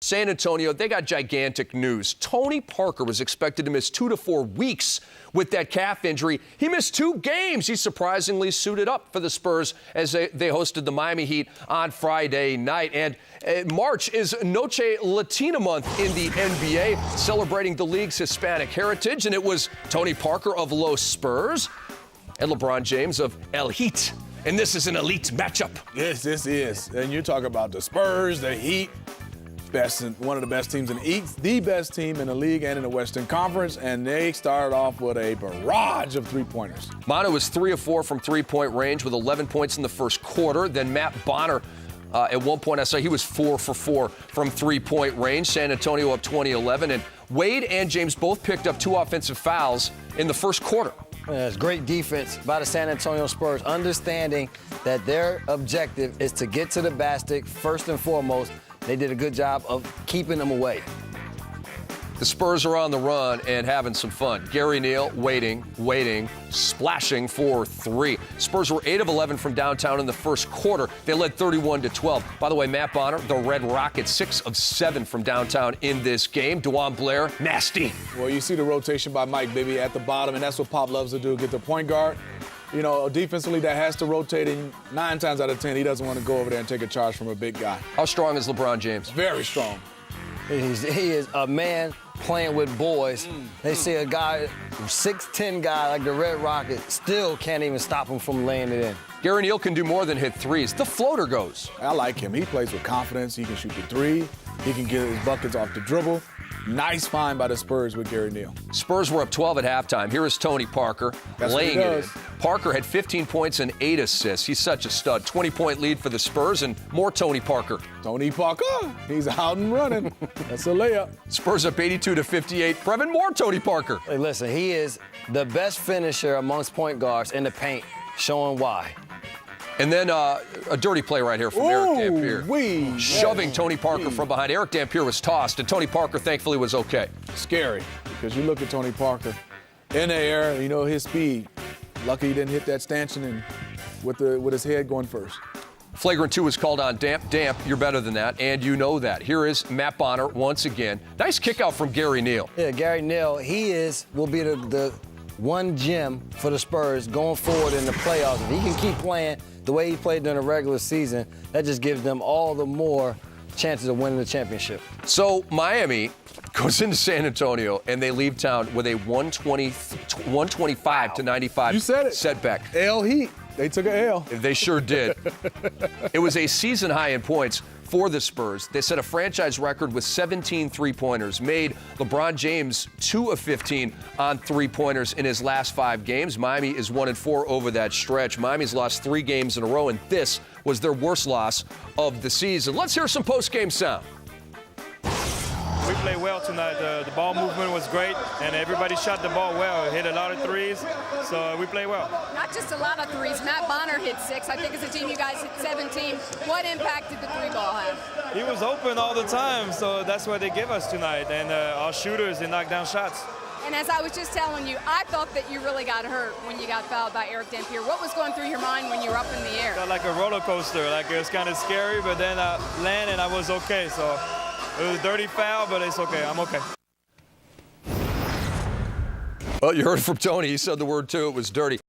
San Antonio, they got gigantic news. Tony Parker was expected to miss 2 to 4 weeks with that calf injury. He missed 2 games. He surprisingly suited up for the Spurs as they hosted the Miami Heat on Friday night. And March is Noche Latina month in the NBA, celebrating the league's Hispanic heritage. And it was Tony Parker of Los Spurs and LeBron James of El Heat. And this is an elite matchup. Yes, this is. And you talk about the Spurs, the Heat. One of the best teams in the East, the best team in the league and in the Western Conference, and they started off with a barrage of three-pointers. Mono was 3 of 4 from three-point range with 11 points in the first quarter. Then Matt Bonner, at one point I saw he was 4 for 4 from three-point range. San Antonio up 20-11, and Wade and James both picked up 2 offensive fouls in the first quarter. Yeah, it's great defense by the San Antonio Spurs, understanding that their objective is to get to the basket first and foremost. They did a good job of keeping them away. The Spurs are on the run and having some fun. Gary Neal waiting, splashing for 3. Spurs were 8 of 11 from downtown in the first quarter. They led 31-12. By the way, Matt Bonner, the Red Rockets, 6 of 7 from downtown in this game. DeJuan Blair, nasty. Well, you see the rotation by Mike Bibby at the bottom, and that's what Pop loves to do, get the point guard. You know, defensively, that has to rotate, and 9 times out of 10, he doesn't want to go over there and take a charge from a big guy. How strong is LeBron James? Very strong. He is a man playing with boys. They see a guy, 6'10" guy like the Red Rocket, still can't even stop him from laying it in. Gary Neal can do more than hit threes. The floater goes. I like him. He plays with confidence. He can shoot the 3. He can get his buckets off the dribble. Nice find by the Spurs with Gary Neal. Spurs were up 12 at halftime. Here is Tony Parker laying it in. Parker had 15 points and 8 assists. He's such a stud. 20-point lead for the Spurs and more Tony Parker. Tony Parker, he's out and running. That's a layup. Spurs up 82-58. Brevin, more Tony Parker. Hey, listen, he is the best finisher amongst point guards in the paint, showing why. And then a dirty play right here from Eric Dampier. Shoving Tony Parker from behind. Eric Dampier was tossed, and Tony Parker thankfully was okay. Scary, because you look at Tony Parker in the air, you know his speed. Lucky he didn't hit that stanchion and with his head going first. Flagrant 2 was called on Damp. You're better than that, and you know that. Here is Matt Bonner once again. Nice kick out from Gary Neal. Yeah, Gary Neal, will be the one gem for the Spurs going forward in the playoffs. If he can keep playing the way he played during the regular season, that just gives them all the more chances of winning the championship. So Miami goes into San Antonio, and they leave town with a 125-95 setback. L Heat. They took an L. They sure did. It was a season high in points for the Spurs. They set a franchise record with 17 three-pointers, made LeBron James 2 of 15 on three-pointers in his last 5 games. Miami is 1-4 over that stretch. Miami's lost 3 games in a row, and this was their worst loss of the season. Let's hear some post-game sound. We played well tonight. The ball movement was great, and everybody shot the ball well. Hit a lot of threes, so we played well. Not just a lot of threes. Matt Bonner hit 6. I think as a team you guys hit 17. What impact did the 3-ball have? He was open all the time, so that's what they give us tonight. And our shooters, they knock down shots. And as I was just telling you, I thought that you really got hurt when you got fouled by Eric Dampier. What was going through your mind when you were up in the air? Felt like a roller coaster. Like it was kind of scary, but then I landed and I was okay. So it was a dirty foul, but it's okay. I'm okay. Well, you heard from Tony. He said the word too. It was dirty.